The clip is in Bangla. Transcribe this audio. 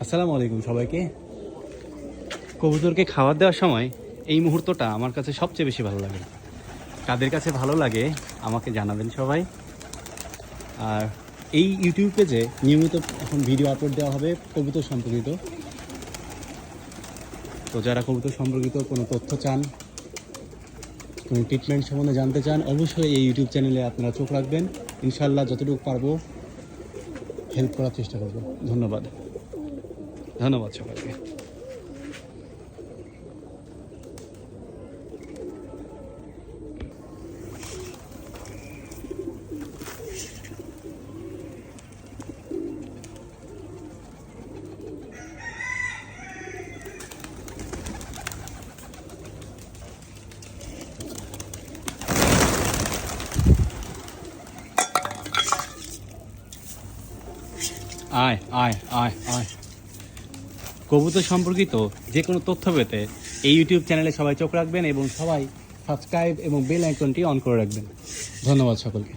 আসসালামু আলাইকুম সবাইকে। কবুতরকে খাবার দেওয়ার সময় এই মুহূর্তটা আমার কাছে সবচেয়ে বেশি ভালো লাগে। কাদের কাছে ভালো লাগে আমাকে জানাবেন সবাই। আর এই ইউটিউব পেজে নিয়মিত এখন ভিডিও আপলোড দেওয়া হবে কবুতর সম্পর্কিত। তো যারা কবুতর সম্পর্কিত কোনো তথ্য চান, কোনো ট্রিটমেন্ট সম্বন্ধে জানতে চান, অবশ্যই এই ইউটিউব চ্যানেলে আপনারা চোখ রাখবেন। ইনশাআল্লাহ যতটুকু পারবো হেল্প করার চেষ্টা করব। ধন্যবাদ সবাইকে। আয় আয় আয় আয় কবুতর সম্পর্কিত যে কোনো তথ্য পেতে এই ইউটিউব চ্যানেলে সবাই চোখ রাখবেন এবং সবাই সাবস্ক্রাইব এবং বেল আইকনটি অন করে রাখবেন। ধন্যবাদ সকলকে।